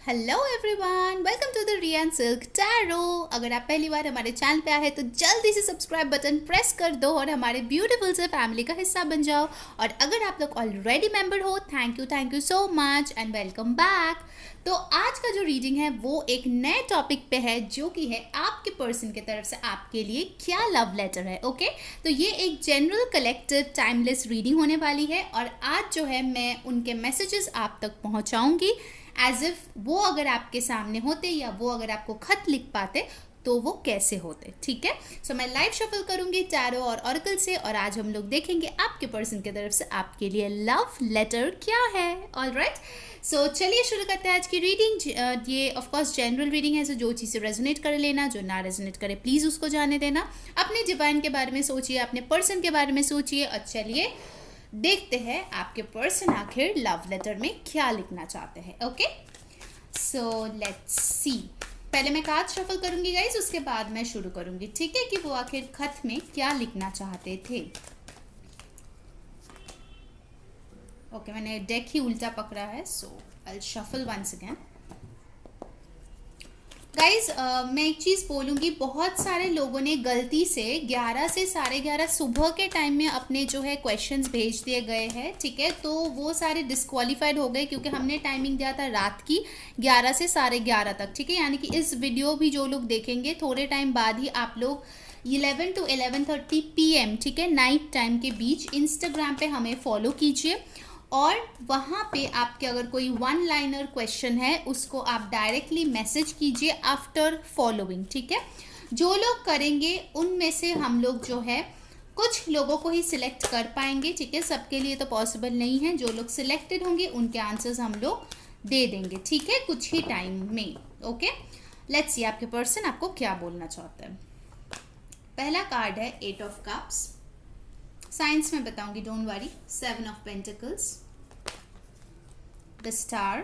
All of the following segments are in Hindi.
Hello everyone, welcome to the Riyan silk tarot. अगर आप पहली बार हमारे चैनल पे आए तो जल्दी से सब्सक्राइब बटन प्रेस कर दो और हमारे ब्यूटीफुल से फैमिली का हिस्सा बन जाओ। और अगर आप लोग ऑलरेडी मेंबर हो, thank you so much and welcome back. तो आज का जो रीडिंग है वो एक नए टॉपिक पे है, जो कि है आपके पर्सन की तरफ से आपके लिए क्या लव लेटर है। ओके, तो ये एक जनरल कलेक्टिव टाइमलेस रीडिंग होने वाली है और आज जो है मैं उनके मैसेजेस आप तक पहुंचाऊंगी एज इफ वो अगर आपके सामने होते या वो अगर आपको खत लिख पाते तो वो कैसे होते। ठीक है, सो मैं लाइव शफल करूंगी टैरो और ऑरेकल से और आज हम लोग देखेंगे आपके पर्सन की तरफ से आपके लिए लव लेटर क्या है। ऑलराइट, सो चलिए शुरू करते हैं आज की रीडिंग। ये ऑफ कोर्स जनरल रीडिंग है, सो जो चीज़ें रेजोनेट कर लेना, जो ना रेजोनेट करे प्लीज़ उसको जाने देना। अपने डिवाइन के बारे में सोचिए, अपने पर्सन के बारे में सोचिए और चलिए देखते हैं आपके पर्सन आखिर लव लेटर में क्या लिखना चाहते हैं। ओके, सो लेट्स सी। पहले मैं कार्ड शफल करूंगी गाइस, उसके बाद मैं शुरू करूंगी। ठीक है, कि वो आखिर खत में क्या लिखना चाहते थे। ओके, मैंने डेक ही उल्टा पकड़ा है, सो आई शफल वंस अगेन। गाइज मैं एक चीज़ बोलूँगी, बहुत सारे लोगों ने गलती से 11 से 11:30 सुबह के टाइम में अपने जो है क्वेश्चंस भेज दिए गए हैं। ठीक है, तो वो सारे डिस्क्वालीफाइड हो गए क्योंकि हमने टाइमिंग दिया था रात की 11 से 11:30 तक। ठीक है, यानी कि इस वीडियो भी जो लोग देखेंगे थोड़े टाइम बाद ही आप लोग 11 to 11:30 PM, ठीक है, नाइट टाइम के बीच इंस्टाग्राम पे हमें फॉलो कीजिए और वहाँ पे आपके अगर कोई वन लाइनर क्वेश्चन है उसको आप डायरेक्टली मैसेज कीजिए आफ्टर फॉलोइंग। ठीक है, जो लोग करेंगे उनमें से हम लोग जो है कुछ लोगों को ही सिलेक्ट कर पाएंगे। ठीक है, सबके लिए तो पॉसिबल नहीं है। जो लोग सिलेक्टेड होंगे उनके आंसर्स हम लोग दे देंगे, ठीक है, कुछ ही टाइम में। ओके, लेट्स सी आपके पर्सन आपको क्या बोलना चाहता है। पहला कार्ड है 8 ऑफ कप्स। साइंस में बताऊंगी, don't worry. 7 of pentacles, the star,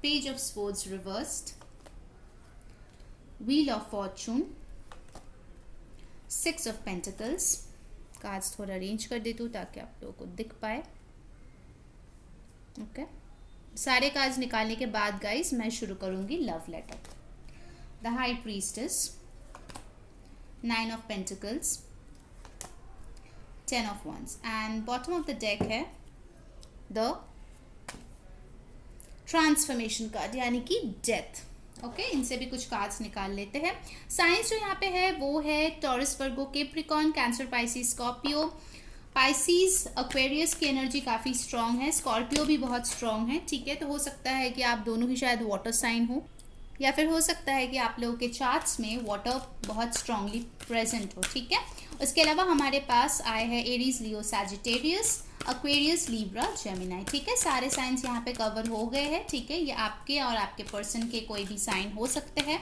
page of swords reversed, wheel of Fortune, 6 of pentacles. Cards थोड़ा अरेंज कर देती हूँ ताकि आप लोगों को दिख पाए। ओके, सारे कार्ड्स निकालने के बाद गाइस मैं शुरू करूंगी love letter. The high priestess, 9 of pentacles, 10 of wands and bottom of the deck है द ट्रांसफॉर्मेशन कार्ड यानी कि डेथ। ओके, इनसे भी कुछ कार्ड्स निकाल लेते हैं। साइंस जो यहाँ पे है वो है Taurus, Virgo, Capricorn, Cancer, Pisces, Scorpio. Pisces Aquarius की एनर्जी काफ़ी स्ट्रांग है, स्कॉर्पियो भी बहुत स्ट्रांग है। ठीक है, तो हो सकता है कि आप दोनों ही शायद वाटर साइन हो या फिर हो सकता है कि आप लोगों के चार्ट्स में वाटर बहुत स्ट्रांगली प्रेजेंट हो। ठीक है, उसके अलावा हमारे पास आए हैं एरीज, लियो, सैजिटेरियस, एक्वेरियस, लिब्रा, जेमिनाई। ठीक है, सारे साइंस यहाँ पे कवर हो गए हैं। ठीक है, ये आपके और आपके पर्सन के कोई भी साइन हो सकते हैं।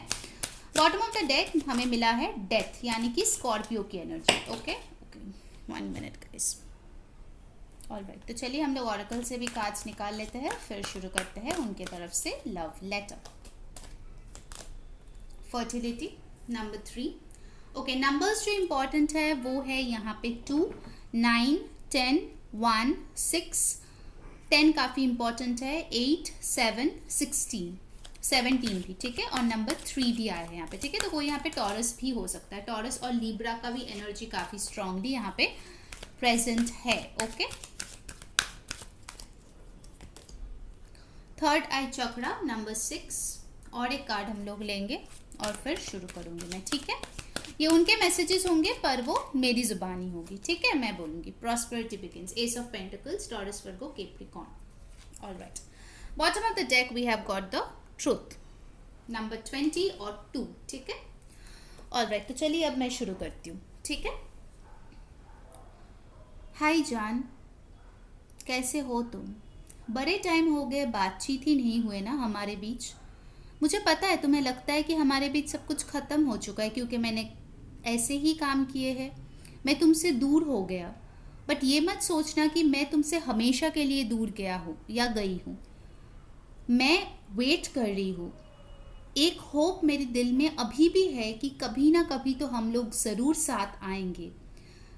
बॉटम ऑफ द डेक हमें मिला है डेथ यानी कि स्कॉर्पियो की energy. Okay, 1 minute guys. Alright, तो चलिए हम लोग ऑरेकल से भी कार्ड्स निकाल लेते हैं, फिर शुरू करते हैं उनके तरफ से love letter. Fertility, number 3। Okay, numbers जो इम्पॉर्टेंट है वो है यहाँ पे 2, 9, 10, 1, 6, 10 काफ़ी इम्पॉर्टेंट है, 8, 7, 16, 17 भी। ठीक है, और नंबर 3 भी आया है यहाँ पे। ठीक है, तो कोई यहाँ पे टॉरस भी हो सकता है। टॉरस और लीब्रा का भी एनर्जी काफ़ी स्ट्रांगली यहाँ पे प्रेजेंट है। ओके, थर्ड आई चक्रा, नंबर 6, और एक कार्ड हम लोग लेंगे और फिर शुरू करूंगी मैं। ठीक है, ये उनके मैसेजेस होंगे पर वो मेरी जुबानी होगी। ठीक है, मैं बोलूंगी prosperity begins, ace of pentacles, Taurus, Virgo, Capricorn. Alright, bottom of the deck we have got the truth, number 20 और 2। ठीक है, ऑलराइट, तो चलिए अब मैं शुरू करती हूँ। ठीक है, हाय जान, कैसे हो तुम? बड़े टाइम हो गए, बातचीत ही नहीं हुए ना हमारे बीच। मुझे पता है तुम्हें लगता है कि हमारे बीच सब कुछ ख़त्म हो चुका है क्योंकि मैंने ऐसे ही काम किए हैं, मैं तुमसे दूर हो गया। बट ये मत सोचना कि मैं तुमसे हमेशा के लिए दूर गया हूँ या गई हूँ। मैं वेट कर रही हूँ। एक होप मेरे दिल में अभी भी है कि कभी ना कभी तो हम लोग ज़रूर साथ आएंगे।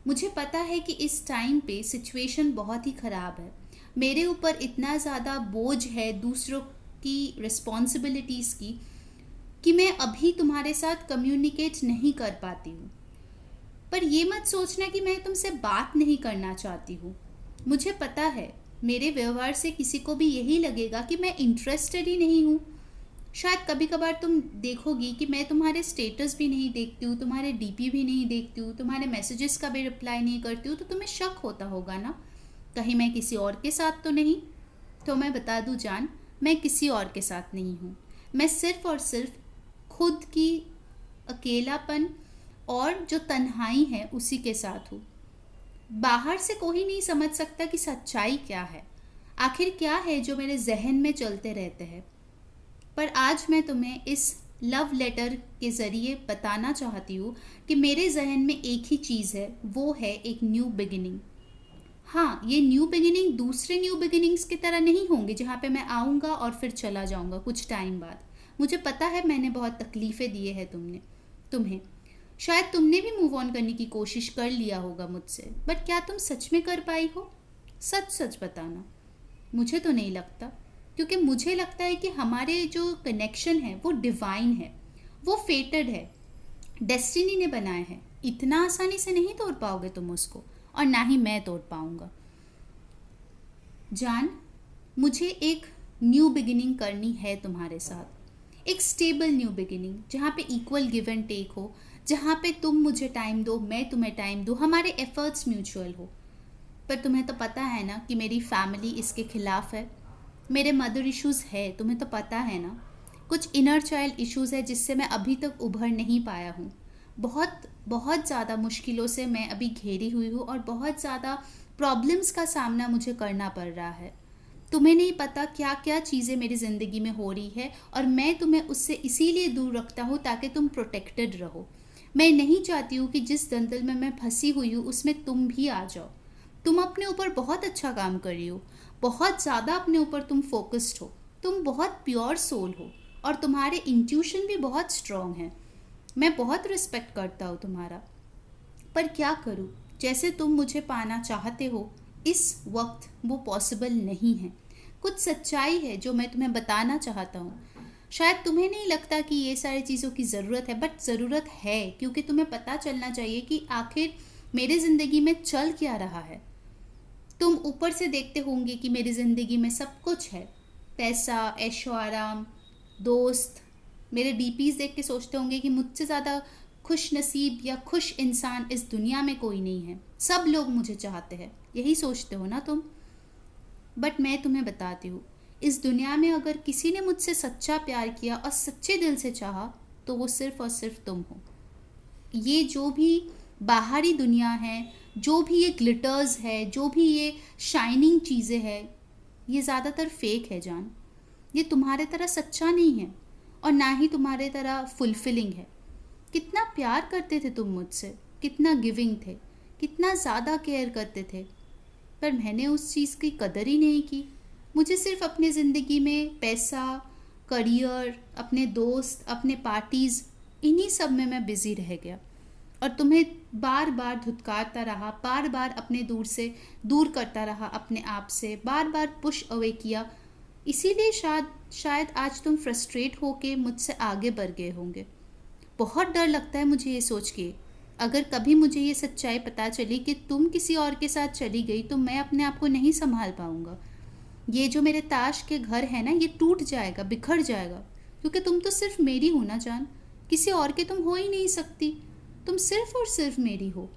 मुझे पता है कि इस टाइम पे सिचुएशन बहुत ही ख़राब है, मेरे ऊपर इतना ज़्यादा बोझ है दूसरों की रिस्पॉन्सिबिलिटीज़ की कि मैं अभी तुम्हारे साथ कम्युनिकेट नहीं कर पाती हूँ। पर ये मत सोचना कि मैं तुमसे बात नहीं करना चाहती हूँ। मुझे पता है मेरे व्यवहार से किसी को भी यही लगेगा कि मैं इंटरेस्टेड ही नहीं हूँ। शायद कभी कभार तुम देखोगी कि मैं तुम्हारे स्टेटस भी नहीं देखती हूँ, तुम्हारे डीपी भी नहीं देखती हूँ, तुम्हारे मैसेजेस का भी रिप्लाई नहीं करती हूँ, तो तुम्हें शक होता होगा ना, कहीं मैं किसी और के साथ तो नहीं। तो मैं बता दूँ जान, मैं किसी और के साथ नहीं हूँ। मैं सिर्फ और सिर्फ खुद की अकेलापन और जो तन्हाई है उसी के साथ हूँ। बाहर से कोई नहीं समझ सकता कि सच्चाई क्या है, आखिर क्या है जो मेरे जहन में चलते रहते हैं। पर आज मैं तुम्हें इस लव लेटर के ज़रिए बताना चाहती हूँ कि मेरे जहन में एक ही चीज़ है, वो है एक न्यू बिगिनिंग। हाँ, ये न्यू बिगिनिंग दूसरे न्यू बिगिनिंग्स की तरह नहीं होंगे जहाँ पे मैं आऊँगा और फिर चला जाऊँगा कुछ टाइम बाद। मुझे पता है मैंने बहुत तकलीफ़ें दिए हैं तुम्हें। शायद तुमने भी मूव ऑन करने की कोशिश कर लिया होगा मुझसे, बट क्या तुम सच में कर पाई हो? सच सच बताना। मुझे तो नहीं लगता, क्योंकि मुझे लगता है कि हमारे जो कनेक्शन है वो डिवाइन है, वो फेटेड है, डेस्टिनी ने बनाया है। इतना आसानी से नहीं तोड़ पाओगे तुम उसको, और ना ही मैं तोड़ पाऊंगा। जान, मुझे एक न्यू बिगिनिंग करनी है तुम्हारे साथ, एक स्टेबल न्यू बिगिनिंग जहाँ पे इक्वल गिव एंड टेक हो, जहाँ पे तुम मुझे टाइम दो, मैं तुम्हें टाइम दूँ, हमारे एफर्ट्स म्यूचुअल हो। पर तुम्हें तो पता है ना कि मेरी फैमिली इसके खिलाफ है। मेरे मदर इश्यूज़ है, तुम्हें तो पता है ना। कुछ इनर चाइल्ड इश्यूज़ है जिससे मैं अभी तक उभर नहीं पाया हूँ। बहुत बहुत ज़्यादा मुश्किलों से मैं अभी घिरी हुई हूँ और बहुत ज़्यादा प्रॉब्लम्स का सामना मुझे करना पड़ रहा है। तुम्हें नहीं पता क्या क्या चीज़ें मेरी ज़िंदगी में हो रही है, और मैं तुम्हें उससे इसीलिए दूर रखता हूँ ताकि तुम प्रोटेक्टेड रहो। मैं नहीं चाहती हूँ कि जिस दलदल में मैं फंसी हुई हूँ उसमें तुम भी आ जाओ। तुम अपने ऊपर बहुत अच्छा काम कर रही हो, बहुत ज़्यादा अपने ऊपर तुम फोकस्ड हो, तुम बहुत प्योर सोल हो, और तुम्हारे इंट्यूशन भी बहुत स्ट्रॉन्ग है। मैं बहुत रिस्पेक्ट करता हूँ तुम्हारा। पर क्या करूँ, जैसे तुम मुझे पाना चाहते हो इस वक्त वो पॉसिबल नहीं है। कुछ सच्चाई है जो मैं तुम्हें बताना चाहता हूँ। शायद तुम्हें नहीं लगता कि ये सारी चीज़ों की ज़रूरत है, बट ज़रूरत है, क्योंकि तुम्हें पता चलना चाहिए कि आखिर मेरी ज़िंदगी में चल क्या रहा है। तुम ऊपर से देखते होंगे कि मेरी ज़िंदगी में सब कुछ है, पैसा, ऐशो आराम, दोस्त। मेरे डीपीज़ देख के सोचते होंगे कि मुझसे ज़्यादा खुश नसीब या खुश इंसान इस दुनिया में कोई नहीं है, सब लोग मुझे चाहते हैं, यही सोचते हो ना तुम। बट मैं तुम्हें बताती हूँ, इस दुनिया में अगर किसी ने मुझसे सच्चा प्यार किया और सच्चे दिल से चाहा, तो वो सिर्फ और सिर्फ तुम हो। ये जो भी बाहरी दुनिया है, जो भी ये ग्लिटर्स है, जो भी ये शाइनिंग चीज़ें हैं, ये ज़्यादातर फेक है जान। ये तुम्हारे तरह सच्चा नहीं है, और ना ही तुम्हारे तरह फुलफिलिंग है। कितना प्यार करते थे तुम मुझसे, कितना गिविंग थे, कितना ज़्यादा केयर करते थे, पर मैंने उस चीज़ की कदर ही नहीं की। मुझे सिर्फ अपनी ज़िंदगी में पैसा, करियर, अपने दोस्त, अपने पार्टीज़, इन्हीं सब में मैं बिज़ी रह गया, और तुम्हें बार बार धुतकारता रहा, बार बार अपने दूर करता रहा अपने आप से, बार बार पुश अवे किया। इसीलिए शायद आज तुम फ्रस्ट्रेट होके मुझसे आगे बढ़ गए होंगे। बहुत डर लगता है मुझे ये सोच के, अगर कभी मुझे ये सच्चाई पता चली कि तुम किसी और के साथ चली गई, तो मैं अपने आप को नहीं संभाल पाऊंगा। ये जो मेरे ताश के घर है ना, ये टूट जाएगा, बिखर जाएगा, क्योंकि तुम तो सिर्फ मेरी हो ना जान, किसी और के तुम हो ही नहीं सकती। तुम सिर्फ और सिर्फ मेरी हो।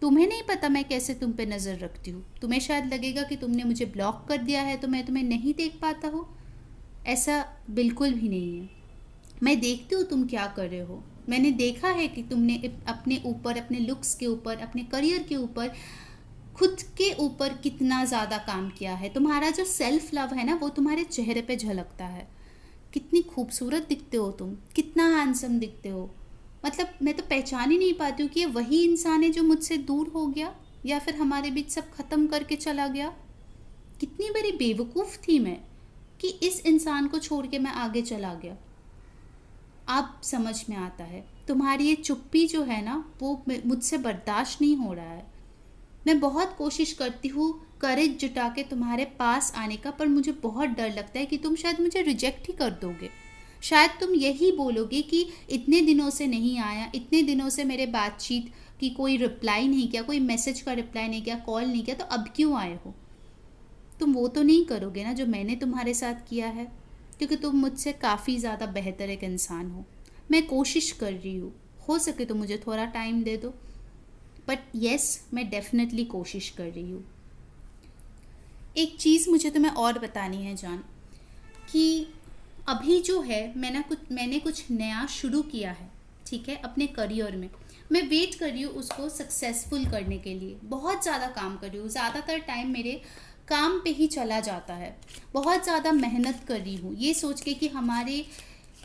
तुम्हें नहीं पता मैं कैसे तुम पे नज़र रखती हूँ। तुम्हें शायद लगेगा कि तुमने मुझे ब्लॉक कर दिया है तो मैं तुम्हें नहीं देख पाता हो। ऐसा बिल्कुल भी नहीं है। मैं देखती हूँ तुम क्या कर रहे हो। मैंने देखा है कि तुमने अपने ऊपर, अपने लुक्स के ऊपर, अपने करियर के ऊपर, खुद के ऊपर कितना ज़्यादा काम किया है। तुम्हारा जो सेल्फ लव है ना, वो तुम्हारे चेहरे पे झलकता है। कितनी खूबसूरत दिखते हो तुम, कितना हैंडसम दिखते हो। मतलब मैं तो पहचान ही नहीं पाती हूँ कि ये वही इंसान है जो मुझसे दूर हो गया, या फिर हमारे बीच सब ख़त्म करके चला गया। कितनी बड़ी बेवकूफ़ थी मैं कि इस इंसान को छोड़ के मैं आगे चला गया। अब समझ में आता है। तुम्हारी ये चुप्पी जो है ना, वो मुझसे बर्दाश्त नहीं हो रहा है। मैं बहुत कोशिश करती हूँ करेज जुटा के तुम्हारे पास आने का, पर मुझे बहुत डर लगता है कि तुम शायद मुझे रिजेक्ट ही कर दोगे। शायद तुम यही बोलोगे कि इतने दिनों से नहीं आया, इतने दिनों से मेरे बातचीत की कोई रिप्लाई नहीं किया, कोई मैसेज का रिप्लाई नहीं किया, कॉल नहीं किया, तो अब क्यों आए हो। तुम वो तो नहीं करोगे ना जो मैंने तुम्हारे साथ किया है, क्योंकि तुम मुझसे काफ़ी ज़्यादा बेहतर एक इंसान हो। मैं कोशिश कर रही हूँ, हो सके तो मुझे थोड़ा टाइम दे दो, बट येस, मैं डेफिनेटली कोशिश कर रही हूँ। एक चीज़ मुझे तुम्हें और बतानी है जान, कि अभी जो है मैंने कुछ नया शुरू किया है, ठीक है, अपने करियर में। मैं वेट कर रही हूँ उसको सक्सेसफुल करने के लिए, बहुत ज़्यादा काम कर रही हूँ, ज़्यादातर टाइम मेरे काम पे ही चला जाता है। बहुत ज़्यादा मेहनत कर रही हूँ ये सोच के कि हमारे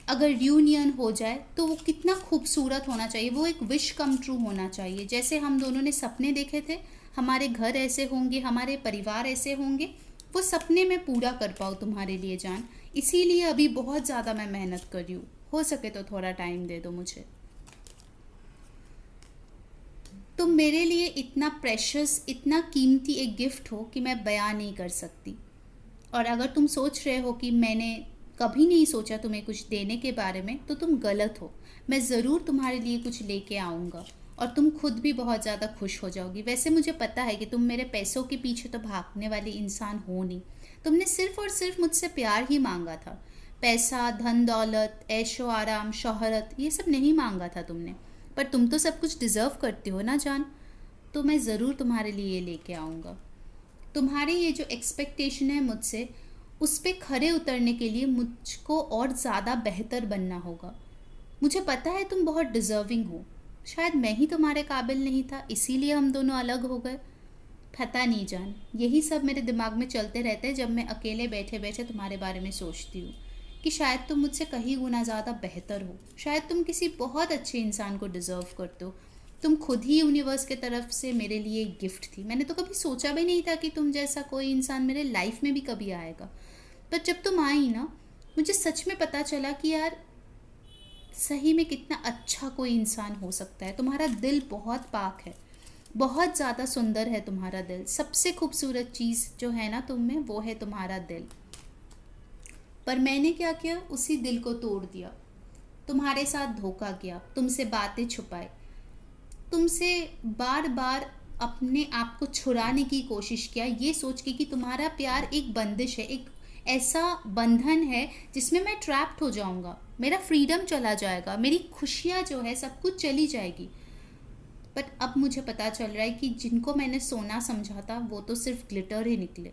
अगर रियूनियन हो जाए तो वो कितना खूबसूरत होना चाहिए, वो एक विश कम ट्रू होना चाहिए। जैसे हम दोनों ने सपने देखे थे, हमारे घर ऐसे होंगे, हमारे परिवार ऐसे होंगे, वो सपने मैं पूरा कर पाऊँ तुम्हारे लिए जान। इसीलिए अभी बहुत ज़्यादा मैं मेहनत कर रही हूँ, हो सके तो थोड़ा टाइम दे दो मुझे। तुम मेरे लिए इतना प्रेशियस, इतना कीमती एक गिफ्ट हो कि मैं बयां नहीं कर सकती। और अगर तुम सोच रहे हो कि मैंने कभी नहीं सोचा तुम्हें कुछ देने के बारे में, तो तुम गलत हो। मैं ज़रूर तुम्हारे लिए कुछ लेके आऊँगा और तुम खुद भी बहुत ज़्यादा खुश हो जाओगी। वैसे मुझे पता है कि तुम मेरे पैसों के पीछे तो भागने वाली इंसान हो नहीं। तुमने सिर्फ और सिर्फ मुझसे प्यार ही मांगा था। पैसा, धन दौलत, ऐशो आराम, शोहरत, ये सब नहीं मांगा था तुमने। पर तुम तो सब कुछ डिज़र्व करते हो ना जान, तो मैं ज़रूर तुम्हारे लिए ये लेके आऊँगा। तुम्हारी ये जो एक्सपेक्टेशन है मुझसे, उस पे खरे उतरने के लिए मुझको और ज़्यादा बेहतर बनना होगा। मुझे पता है तुम बहुत डिज़र्विंग हो, शायद मैं ही तुम्हारे काबिल नहीं था, इसीलिए हम दोनों अलग हो गए। पता नहीं जान, यही सब मेरे दिमाग में चलते रहते हैं जब मैं अकेले बैठे बैठे तुम्हारे बारे में सोचती हूँ, कि शायद तुम मुझसे कहीं गुना ज़्यादा बेहतर हो, शायद तुम किसी बहुत अच्छे इंसान को डिज़र्व करते हो। तुम खुद ही यूनिवर्स के तरफ से मेरे लिए एक गिफ्ट थी। मैंने तो कभी सोचा भी नहीं था कि तुम जैसा कोई इंसान मेरे लाइफ में भी कभी आएगा। पर जब तुम आई ना, मुझे सच में पता चला कि यार सही में कितना अच्छा कोई इंसान हो सकता है। तुम्हारा दिल बहुत पाक है, बहुत ज़्यादा सुंदर है तुम्हारा दिल। सबसे खूबसूरत चीज़ जो है ना तुम में, वो है तुम्हारा दिल। पर मैंने क्या किया, उसी दिल को तोड़ दिया, तुम्हारे साथ धोखा किया, तुमसे बातें छुपाई, तुमसे बार बार अपने आप को छुड़ाने की कोशिश किया, ये सोच के कि तुम्हारा प्यार एक बंदिश है, एक ऐसा बंधन है जिसमें मैं ट्रैप्ड हो जाऊंगा, मेरा फ्रीडम चला जाएगा, मेरी खुशियाँ जो है सब कुछ चली जाएगी। बट अब मुझे पता चल रहा है कि जिनको मैंने सोना समझा था वो तो सिर्फ ग्लिटर ही निकले।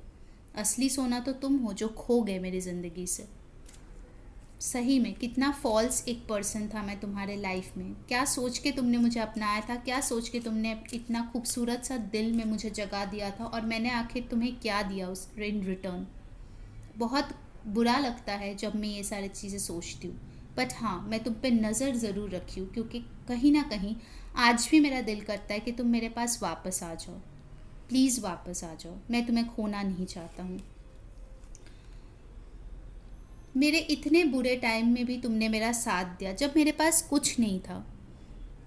असली सोना तो तुम हो जो खो गए मेरी ज़िंदगी से। सही में कितना फॉल्स एक पर्सन था मैं तुम्हारे लाइफ में। क्या सोच के तुमने मुझे अपनाया था, क्या सोच के तुमने इतना खूबसूरत सा दिल में मुझे जगा दिया था, और मैंने आखिर तुम्हें क्या दिया उस इन रिटर्न। बहुत बुरा लगता है जब मैं ये सारी चीज़ें सोचती हूँ। बट हाँ, मैं तुम पे नज़र ज़रूर रखी हूँ, क्योंकि कहीं ना कहीं आज भी मेरा दिल करता है कि तुम मेरे पास वापस आ जाओ। प्लीज़ वापस आ जाओ, मैं तुम्हें खोना नहीं चाहता हूँ। मेरे इतने बुरे टाइम में भी तुमने मेरा साथ दिया, जब मेरे पास कुछ नहीं था,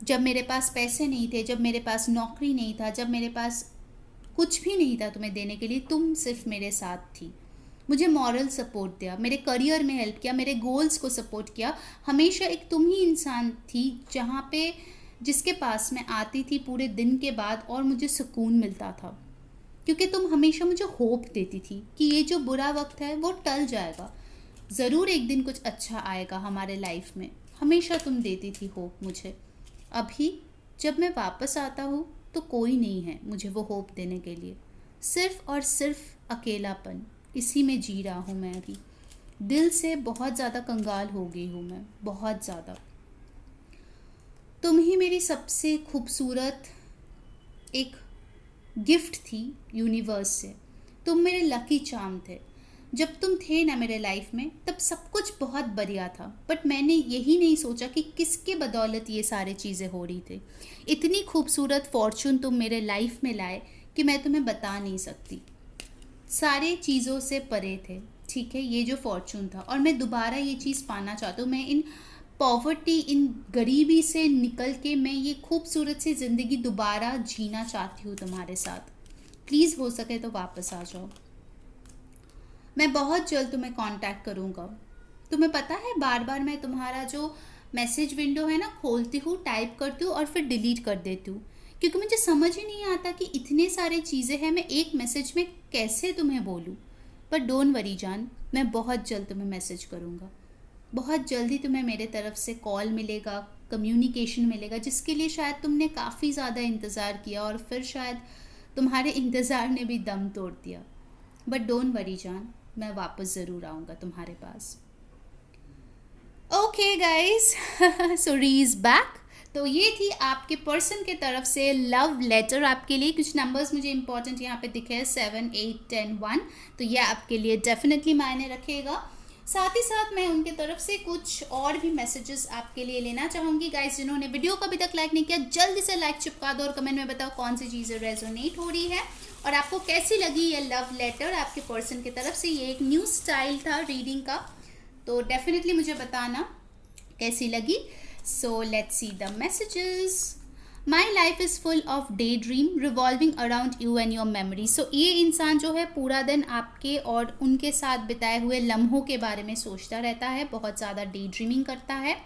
जब मेरे पास पैसे नहीं थे, जब मेरे पास नौकरी नहीं था, जब मेरे पास कुछ भी नहीं था तुम्हें देने के लिए, तुम सिर्फ मेरे साथ थी। मुझे मॉरल सपोर्ट दिया, मेरे करियर में हेल्प किया, मेरे गोल्स को सपोर्ट किया। हमेशा एक तुम ही इंसान थी जहाँ पे, जिसके पास मैं आती थी पूरे दिन के बाद और मुझे सुकून मिलता था, क्योंकि तुम हमेशा मुझे होप देती थी कि ये जो बुरा वक्त है वो टल जाएगा, ज़रूर एक दिन कुछ अच्छा आएगा हमारे लाइफ में। हमेशा तुम देती थी होप मुझे। अभी जब मैं वापस आता हूँ तो कोई नहीं है मुझे वो होप देने के लिए, सिर्फ और सिर्फ अकेलापन, इसी में जी रहा हूँ मैं अभी। दिल से बहुत ज़्यादा कंगाल हो गई हूँ मैं, बहुत ज़्यादा। तुम ही मेरी सबसे खूबसूरत एक गिफ्ट थी यूनिवर्स से। तुम मेरे लकी चार्म थे। जब तुम थे ना मेरे लाइफ में, तब सब कुछ बहुत बढ़िया था, बट मैंने यही नहीं सोचा कि किसके बदौलत ये सारी चीज़ें हो रही थी। इतनी खूबसूरत फॉर्चून तुम मेरे लाइफ में लाए कि मैं तुम्हें बता नहीं सकती। सारे चीज़ों से परे थे, ठीक है, ये जो फॉर्चून था, और मैं दोबारा ये चीज़ पाना चाहती हूँ। मैं इन पॉवर्टी, इन गरीबी से निकल के मैं ये खूबसूरत सी ज़िंदगी दोबारा जीना चाहती हूँ तुम्हारे साथ। प्लीज़ हो सके तो वापस आ जाओ। मैं बहुत जल्द तुम्हें कांटेक्ट करूँगा। तुम्हें पता है बार बार मैं तुम्हारा जो मैसेज विंडो है ना खोलती हूँ, टाइप करती हूँ और फिर डिलीट कर देती हूँ, क्योंकि मुझे समझ ही नहीं आता कि इतने सारे चीज़ें हैं, मैं एक मैसेज में कैसे तुम्हें बोलूँ। पर डोंट वरी जान, मैं बहुत जल्द तुम्हें मैसेज करूँगा। बहुत जल्दी तुम्हें मेरे तरफ से कॉल मिलेगा, कम्युनिकेशन मिलेगा, जिसके लिए शायद तुमने काफ़ी ज़्यादा इंतज़ार किया और फिर शायद तुम्हारे इंतज़ार ने भी दम तोड़ दिया। बट डोंट वरी जान, मैं वापस ज़रूर आऊँगा तुम्हारे पास। ओके गाइस, सो री इज़ बैक। तो ये थी आपके पर्सन के तरफ से लव लेटर आपके लिए। कुछ नंबर्स मुझे इंपॉर्टेंट यहाँ पे दिखे हैं, 7, 8, 10, 1, तो ये आपके लिए डेफिनेटली मायने रखेगा। साथ ही साथ मैं उनके तरफ से कुछ और भी मैसेजेस आपके लिए लेना चाहूँगी। गाइस, जिन्होंने वीडियो को अभी तक लाइक नहीं किया, जल्दी से लाइक चिपका दो और कमेंट में बताओ कौन सी चीज़ें रेजोनेट हो रही है और आपको कैसी लगी ये लव लेटर आपके पर्सन की तरफ से। ये एक न्यू स्टाइल था रीडिंग का, तो डेफिनेटली मुझे बताना कैसी लगी। So let's see the messages. My life is full of day dream revolving around you and your memory. So ये इंसान जो है पूरा दिन आपके और उनके साथ बिताए हुए लम्हों के बारे में सोचता रहता है, बहुत ज़्यादा डे ड्रीमिंग करता है।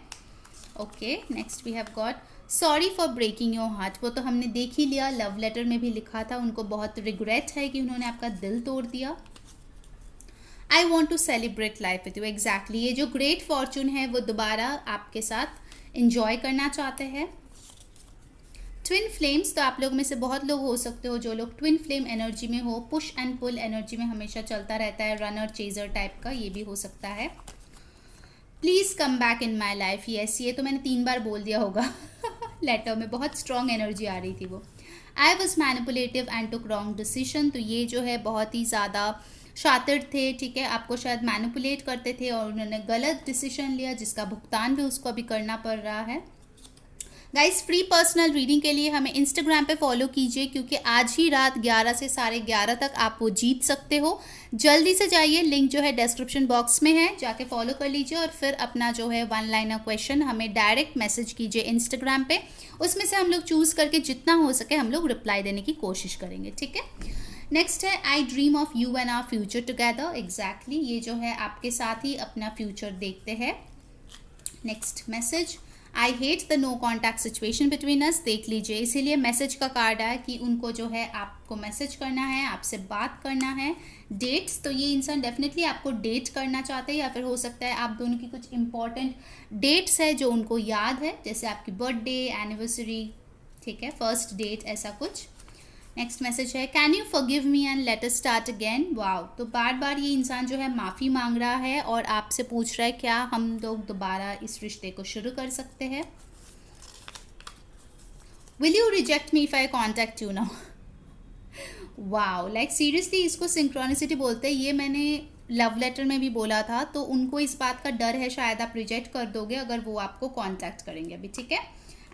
Okay, next we have got sorry for breaking your heart. वो तो हमने देख ही लिया, लव लेटर में भी लिखा था, उनको बहुत रिग्रेट है कि उन्होंने आपका दिल तोड़ दिया। I want to celebrate life with you. Exactly, ये जो ग्रेट फॉर्चून है वो दोबारा आपके साथ इंजॉय करना चाहते हैं। ट्विन फ्लेम्स, तो आप लोग में से बहुत लोग हो सकते हो जो लोग ट्विन फ्लेम एनर्जी में हो, पुश एंड पुल एनर्जी में हमेशा चलता रहता है, रनर चेजर टाइप का, ये भी हो सकता है। Please come back in my life. Yes, ये तो मैंने 3 बार बोल दिया होगा लेटर में, बहुत स्ट्रॉन्ग एनर्जी आ रही थी वो। I was manipulative and took wrong decision, तो ये जो है बहुत ही ज़्यादा शातिर थे, ठीक है, आपको शायद मैनिपुलेट करते थे और उन्होंने गलत डिसीजन लिया, जिसका भुगतान भी उसको अभी करना पड़ रहा है। गाइस, फ्री पर्सनल रीडिंग के लिए हमें इंस्टाग्राम पे फॉलो कीजिए, क्योंकि आज ही रात 11 से 11:30 तक आप वो जीत सकते हो। जल्दी से जाइए, लिंक जो है डिस्क्रिप्शन बॉक्स में है, जाके फॉलो कर लीजिए और फिर अपना जो है 1 लाइनर क्वेश्चन हमें डायरेक्ट मैसेज कीजिए इंस्टाग्राम पे। उसमें से हम लोग चूज़ करके जितना हो सके हम लोग रिप्लाई देने की कोशिश करेंगे, ठीक है। नेक्स्ट है I dream of you and our future together. Exactly, ये जो है आपके साथ ही अपना फ्यूचर देखते हैं। Next message, I hate the no contact situation between us. देख लीजिए, इसीलिए मैसेज का कार्ड है कि उनको जो है आपको मैसेज करना है, आपसे बात करना है। डेट्स, तो ये इंसान डेफिनेटली आपको डेट करना चाहते हैं, या फिर हो सकता है आप दोनों की कुछ इंपॉर्टेंट डेट्स है जो उनको याद है, जैसे आपकी बर्थडे, एनिवर्सरी, ठीक है, फर्स्ट डेट, ऐसा कुछ। नेक्स्ट मैसेज है can you forgive me and let us start again. Wow, तो बार बार ये इंसान जो है माफ़ी मांग रहा है और आपसे पूछ रहा है क्या हम लोग दोबारा इस रिश्ते को शुरू कर सकते हैं। Will you reject me if eye contact you now. Wow, like seriously, इसको सिंक्रोनिसिटी बोलते हैं। ये मैंने लव लेटर में भी बोला था, तो उनको इस बात का डर है शायद आप रिजेक्ट कर दोगे अगर वो आपको कॉन्टैक्ट करेंगे अभी, ठीक है।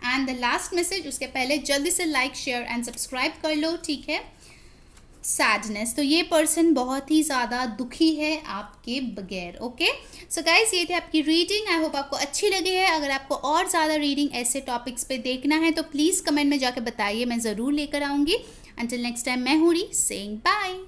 एंड द लास्ट मैसेज, उसके पहले जल्दी से लाइक, शेयर एंड सब्सक्राइब कर लो, ठीक है। सैडनेस, तो ये पर्सन बहुत ही ज़्यादा दुखी है आपके बगैर। ओके, सो गाइस, ये थी आपकी रीडिंग। आई होप आपको अच्छी लगी है। अगर आपको और ज़्यादा रीडिंग ऐसे टॉपिक्स पे देखना है तो प्लीज़ कमेंट में जाके बताइए, मैं ज़रूर लेकर आऊँगी। अंटिल नेक्स्ट टाइम, मैं हूँ री सेइंग बाय।